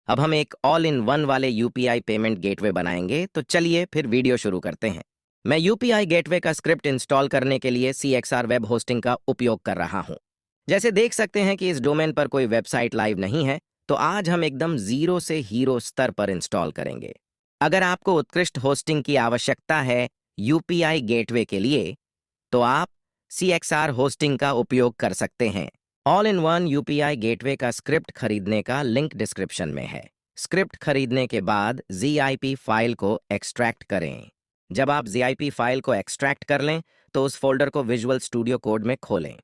अब हम एक ऑल इन वन वाले यूपीआई पेमेंट गेटवे बनाएंगे, तो चलिए फिर वीडियो शुरू करते हैं। मैं यूपीआई गेटवे का स्क्रिप्ट इंस्टॉल करने के लिए CXR वेब होस्टिंग का उपयोग कर रहा हूं। जैसे देख सकते हैं कि इस डोमेन पर कोई वेबसाइट लाइव नहीं है, तो आज हम एकदम जीरो से हीरो स्तर पर इंस्टॉल करेंगे। अगर आपको उत्कृष्ट होस्टिंग की आवश्यकता है यूपीआई गेटवे के लिए, तो आप CXR होस्टिंग का उपयोग कर सकते हैं। All in one UPI gateway का स्क्रिप्ट खरीदने का लिंक डिस्क्रिप्शन में है। स्क्रिप्ट खरीदने के बाद ZIP फाइल को एक्सट्रैक्ट करें। जब आप ZIP फाइल को एक्सट्रैक्ट कर लें, तो उस फोल्डर को विजुअल स्टूडियो कोड में खोलें।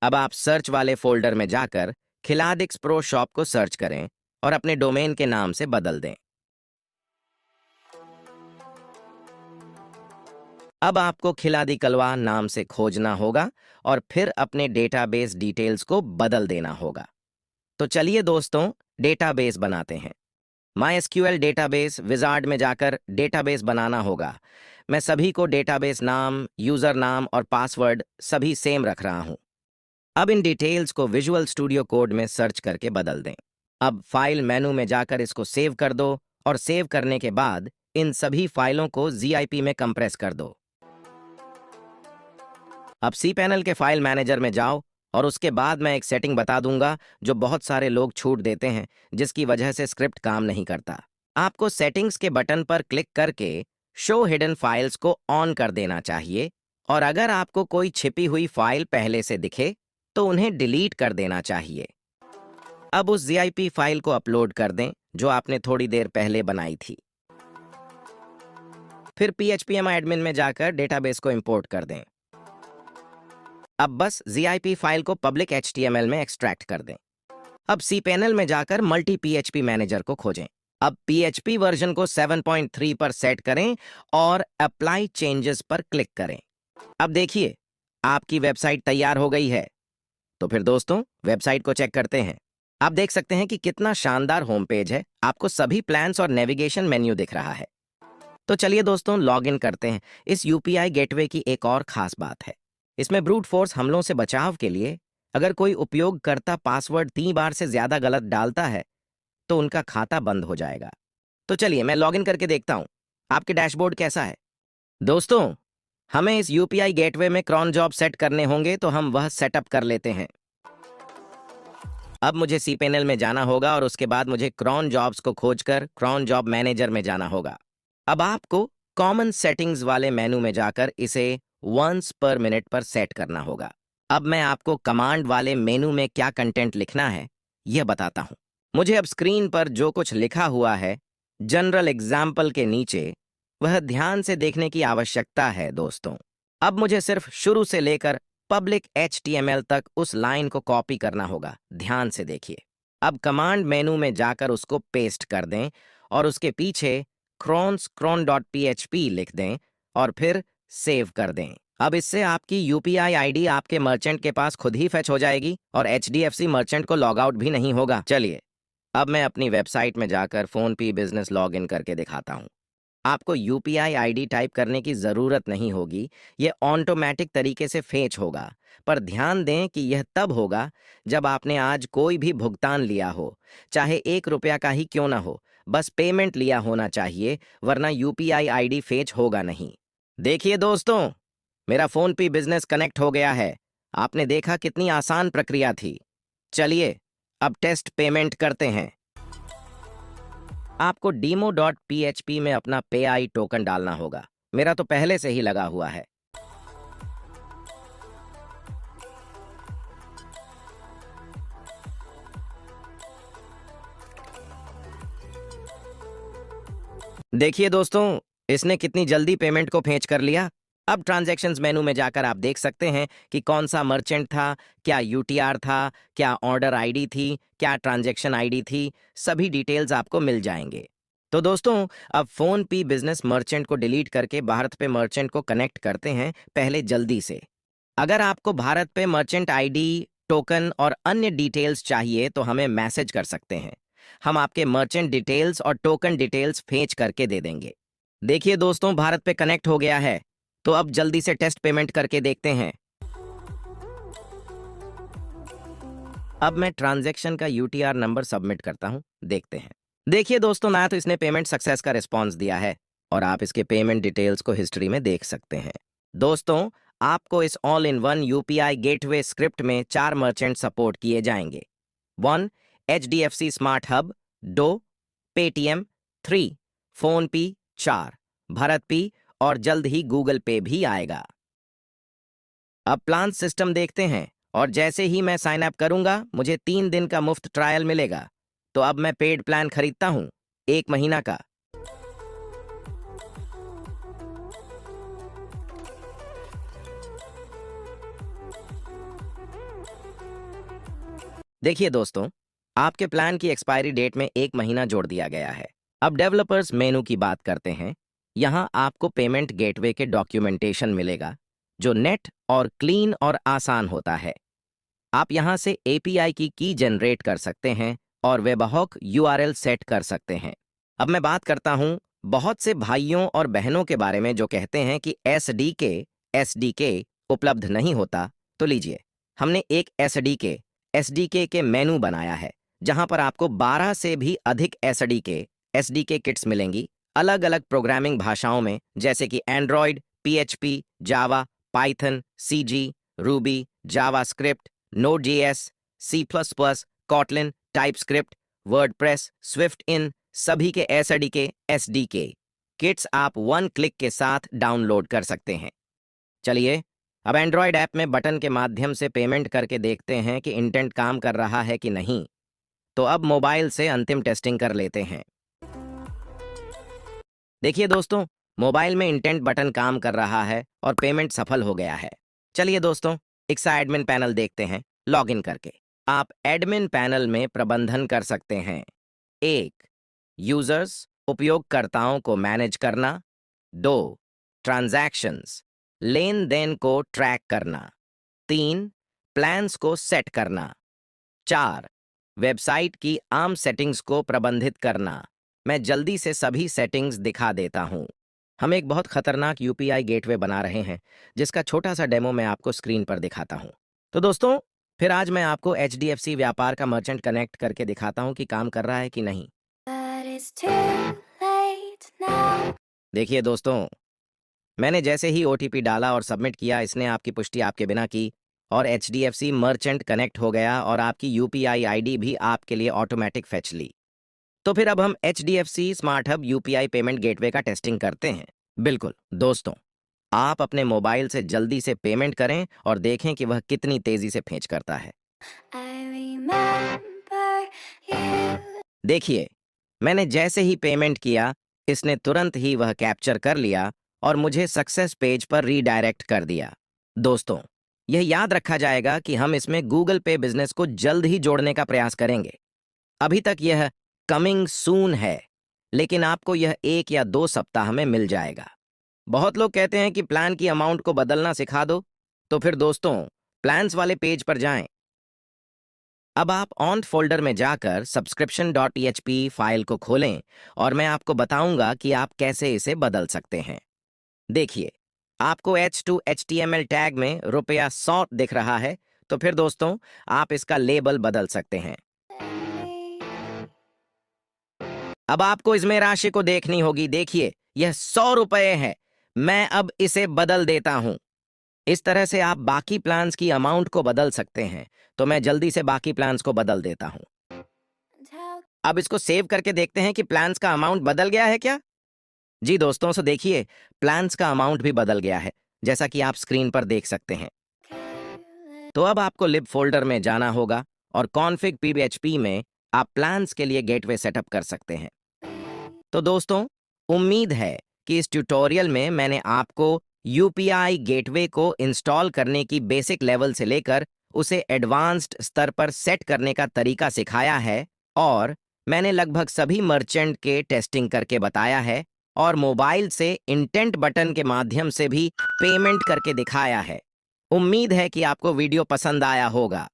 अब आप सर्च वाले फोल्डर में जाकर खिलाडिक्स प्रो शॉप को सर्च करें और अपने डोमेन के नाम से बदल दें। अब आपको खिलाड़ी कलवा नाम से खोजना होगा और फिर अपने डेटाबेस डिटेल्स को बदल देना होगा। तो चलिए दोस्तों, डेटाबेस बनाते हैं। MySQL डेटाबेस विजार्ड में जाकर डेटाबेस बनाना होगा। मैं सभी को डेटाबेस नाम, यूजर नाम और पासवर्ड सभी सेम रख रहा हूं। अब इन डिटेल्स को विजुअल स्टूडियो कोड में सर्च करके बदल दें। अब फाइल मेनू में जाकर इसको सेव कर दो और सेव करने के बाद इन सभी फाइलों को ZIP में कंप्रेस कर दो। अब cPanel के फाइल मैनेजर में जाओ और उसके बाद मैं एक सेटिंग बता दूंगा जो बहुत सारे लोग छूट देते हैं, जिसकी वजह से स्क्रिप्ट काम नहीं करता। आपको सेटिंग्स के बटन पर क्लिक करके शो हिडन फाइल्स को ऑन कर देना चाहिए, और अगर आपको कोई छिपी हुई फाइल पहले से दिखे तो उन्हें डिलीट कर देना चाहिए। अब उस ZIP फाइल को अपलोड कर दें जो आपने थोड़ी देर पहले बनाई थी। फिर phpMyAdmin में जाकर डेटाबेस को इंपोर्ट कर दें। अब बस ZIP फाइल को पब्लिक HTML में एक्सट्रैक्ट कर दें। अब cPanel में जाकर मल्टी PHP मैनेजर को खोजें। अब PHP वर्जन को 7.3 पर सेट करें और अप्लाई चेंजेस पर क्लिक करें। अब देखिए, आपकी वेबसाइट तैयार हो गई है। तो फिर दोस्तों, वेबसाइट को चेक करते हैं। आप देख सकते हैं कि कितना शानदार होम पेज है। आपको सभी प्लान्स और नेविगेशन मेन्यू दिख रहा है। तो चलिए दोस्तों, लॉग इन करते हैं। इस यूपीआई गेटवे की एक और खास बात है, इसमें ब्रूट फोर्स हमलों से बचाव के लिए अगर कोई उपयोगकर्ता पासवर्ड 3 बार से ज्यादा गलत डालता है तो उनका खाता बंद हो जाएगा। तो चलिए मैं लॉगिन करके देखता हूं आपके डैशबोर्ड कैसा है। दोस्तों, हमें इस यूपीआई गेटवे में क्रॉन जॉब सेट करने होंगे, तो हम वह सेटअप कर लेते हैं। अब मुझे cPanel में जाना होगा और उसके बाद मुझे क्रॉन जॉब्स को खोजकर क्रॉन जॉब मैनेजर में जाना होगा। अब आपको कॉमन सेटिंग्स वाले मेनू में जाकर इसे वंस पर मिनट पर सेट करना होगा। अब मैं आपको कमांड वाले मेनू में क्या कंटेंट लिखना है यह बताता हूं। मुझे अब स्क्रीन पर जो कुछ लिखा हुआ है जनरल एग्जाम्पल के नीचे, वह ध्यान से देखने की आवश्यकता है दोस्तों। अब मुझे सिर्फ शुरू से लेकर पब्लिक HTML तक उस लाइन को कॉपी करना होगा। ध्यान से देखिए। अब कमांड मेनू में जाकर उसको पेस्ट कर दें और उसके पीछे cron.php लिख दें और फिर सेव कर दें। अब इससे आपकी यूपीआई आईडी आपके मर्चेंट के पास खुद ही फेच हो जाएगी और HDFC मर्चेंट को लॉग आउट भी नहीं होगा। चलिए, अब मैं अपनी वेबसाइट में जाकर फोनपे बिजनेस लॉग इन करके दिखाता हूं। आपको यूपीआई आईडी टाइप करने की जरूरत नहीं होगी, यह ऑटोमेटिक तरीके से फेच होगा। पर ध्यान दें कि यह तब होगा जब आपने आज कोई भी भुगतान लिया हो, चाहे 1 रुपया का ही क्यों ना हो। बस पेमेंट लिया होना चाहिए, वरना यूपीआई आईडी फेच होगा नहीं। देखिए दोस्तों, मेरा फोनपे बिजनेस कनेक्ट हो गया है। आपने देखा कितनी आसान प्रक्रिया थी। चलिए अब टेस्ट पेमेंट करते हैं। आपको demo.php में अपना पे आई टोकन डालना होगा। मेरा तो पहले से ही लगा हुआ है। देखिए दोस्तों, इसने कितनी जल्दी पेमेंट को फेच कर लिया। अब ट्रांजैक्शंस मेनू में जाकर आप देख सकते हैं कि कौन सा मर्चेंट था, क्या यूटीआर था, क्या ऑर्डर आईडी थी, क्या ट्रांजैक्शन आईडी थी। सभी डिटेल्स आपको मिल जाएंगे। तो दोस्तों, अब फोनपे बिजनेस मर्चेंट को डिलीट करके भारत पे मर्चेंट को कनेक्ट करते हैं, पहले जल्दी से। अगर आपको भारत पे मर्चेंट आईडी, टोकन और अन्य डिटेल्स चाहिए तो हमें मैसेज कर सकते हैं। हम आपके मर्चेंट डिटेल्स और टोकन डिटेल्स फेच करके दे देंगे। देखिए दोस्तों, भारत पे कनेक्ट हो गया है। तो अब जल्दी से टेस्ट पेमेंट करके देखते हैं। अब मैं ट्रांजैक्शन का यूटीआर नंबर सबमिट करता हूं, देखते हैं। देखिए दोस्तों, ना तो इसने पेमेंट सक्सेस का रिस्पॉन्स दिया है और आप इसके पेमेंट डिटेल्स को हिस्ट्री में देख सकते हैं। दोस्तों, आपको इस all in one UPI gateway script में 4 मर्चेंट सपोर्ट किए जाएंगे। 1 HDFC smart hub, 2 Paytm, 3 phone पे, 4 भारत पे और जल्द ही गूगल पे भी आएगा। अब प्लान सिस्टम देखते हैं और जैसे ही मैं साइन अप करूंगा मुझे 3 दिन का मुफ्त ट्रायल मिलेगा। तो अब मैं पेड प्लान खरीदता हूं, 1 महीना का। देखिए दोस्तों, आपके प्लान की एक्सपायरी डेट में 1 महीना जोड़ दिया गया है। अब डेवलपर्स मेनू की बात करते हैं। यहाँ आपको पेमेंट गेटवे के डॉक्यूमेंटेशन मिलेगा जो नेट और क्लीन और आसान होता है। आप यहाँ से एपीआई की जनरेट कर सकते हैं और वेबहॉक यूआरएल सेट कर सकते हैं। अब मैं बात करता हूँ बहुत से भाइयों और बहनों के बारे में जो कहते हैं कि एसडीके उपलब्ध नहीं होता। तो लीजिए, हमने एक एसडीके के मेनू बनाया है जहां पर आपको 12 से भी अधिक एसडीके किट्स मिलेंगी अलग अलग प्रोग्रामिंग भाषाओं में, जैसे कि Android, PHP, Java, Python, CG, Ruby, JavaScript, Node JS, C++, Kotlin, TypeScript, WordPress, Swift इन सभी के एसडीके किट्स आप 1 क्लिक के साथ डाउनलोड कर सकते हैं। चलिए, अब एंड्रॉयड ऐप में बटन के माध्यम से पेमेंट करके देखते हैं कि इंटेंट काम कर रहा है कि नहीं। तो अब मोबाइल से अंतिम टेस्टिंग कर लेते हैं। देखिए दोस्तों, मोबाइल में इंटेंट बटन काम कर रहा है और पेमेंट सफल हो गया है। चलिए दोस्तों, इक्सा एडमिन पैनल देखते हैं। लॉगिन करके आप एडमिन पैनल में प्रबंधन कर सकते हैं। 1 यूजर्स उपयोगकर्ताओं को मैनेज करना, 2 ट्रांजैक्शंस लेन देन को ट्रैक करना, 3 प्लान्स को सेट करना, 4 वेबसाइट की आम सेटिंग्स को प्रबंधित करना। मैं जल्दी से सभी सेटिंग्स दिखा देता हूं। हम एक बहुत खतरनाक यूपीआई गेटवे बना रहे हैं जिसका छोटा सा डेमो मैं आपको स्क्रीन पर दिखाता हूं। तो दोस्तों, फिर आज मैं आपको एचडीएफसी व्यापार का मर्चेंट कनेक्ट करके दिखाता हूं कि काम कर रहा है कि नहीं। देखिए दोस्तों, मैंने जैसे ही ओटीपी डाला और सबमिट किया, इसने आपकी पुष्टि आपके बिना की और एचडीएफसी मर्चेंट कनेक्ट हो गया और आपकी यूपीआई आईडी भी आपके लिए ऑटोमेटिक फेच ली। तो फिर अब हम HDFC smart hub UPI payment gateway का टेस्टिंग करते हैं। बिल्कुल दोस्तों, आप अपने मोबाइल से जल्दी से पेमेंट करें और देखें कि वह कितनी तेजी से फेच करता है। देखिए, मैंने जैसे ही पेमेंट किया, इसने तुरंत ही वह कैप्चर कर लिया और मुझे सक्सेस पेज पर रीडायरेक्ट कर दिया। दोस्तों, यह याद रखा जाएगा कि हम इसमें गूगल पे बिजनेस को जल्द ही जोड़ने का प्रयास करेंगे। अभी तक यह कमिंग सून है, लेकिन आपको यह 1 या 2 सप्ताह में मिल जाएगा। बहुत लोग कहते हैं कि प्लान की अमाउंट को बदलना सिखा दो, तो फिर दोस्तों प्लान्स वाले पेज पर जाएं। अब आप ऑन फोल्डर में जाकर subscription.php फाइल को खोलें और मैं आपको बताऊंगा कि आप कैसे इसे बदल सकते हैं। देखिए, आपको H2 HTML टैग में ₹100 दिख रहा है, तो फिर दोस्तों आप इसका लेबल बदल सकते हैं। अब आपको इसमें राशि को देखनी होगी। देखिए, यह ₹100 है। मैं अब इसे बदल देता हूं। इस तरह से आप बाकी प्लान्स की अमाउंट को बदल सकते हैं। तो मैं जल्दी से बाकी प्लान्स को बदल देता हूं। अब इसको सेव करके देखते हैं कि प्लान्स का अमाउंट बदल गया है क्या। जी दोस्तों, सो देखिए, प्लान्स का अमाउंट भी बदल गया है, जैसा कि आप स्क्रीन पर देख सकते हैं। तो अब आपको लिब फोल्डर में जाना होगा और कॉन्फ़िग PHP में आप प्लान्स के लिए गेटवे सेटअप कर सकते हैं। तो दोस्तों, उम्मीद है कि इस ट्यूटोरियल में मैंने आपको यूपीआई गेटवे को इंस्टॉल करने की बेसिक लेवल से लेकर उसे एडवांस्ड स्तर पर सेट करने का तरीका सिखाया है और मैंने लगभग सभी मर्चेंट के टेस्टिंग करके बताया है और मोबाइल से इंटेंट बटन के माध्यम से भी पेमेंट करके दिखाया है। उम्मीद है कि आपको वीडियो पसंद आया होगा।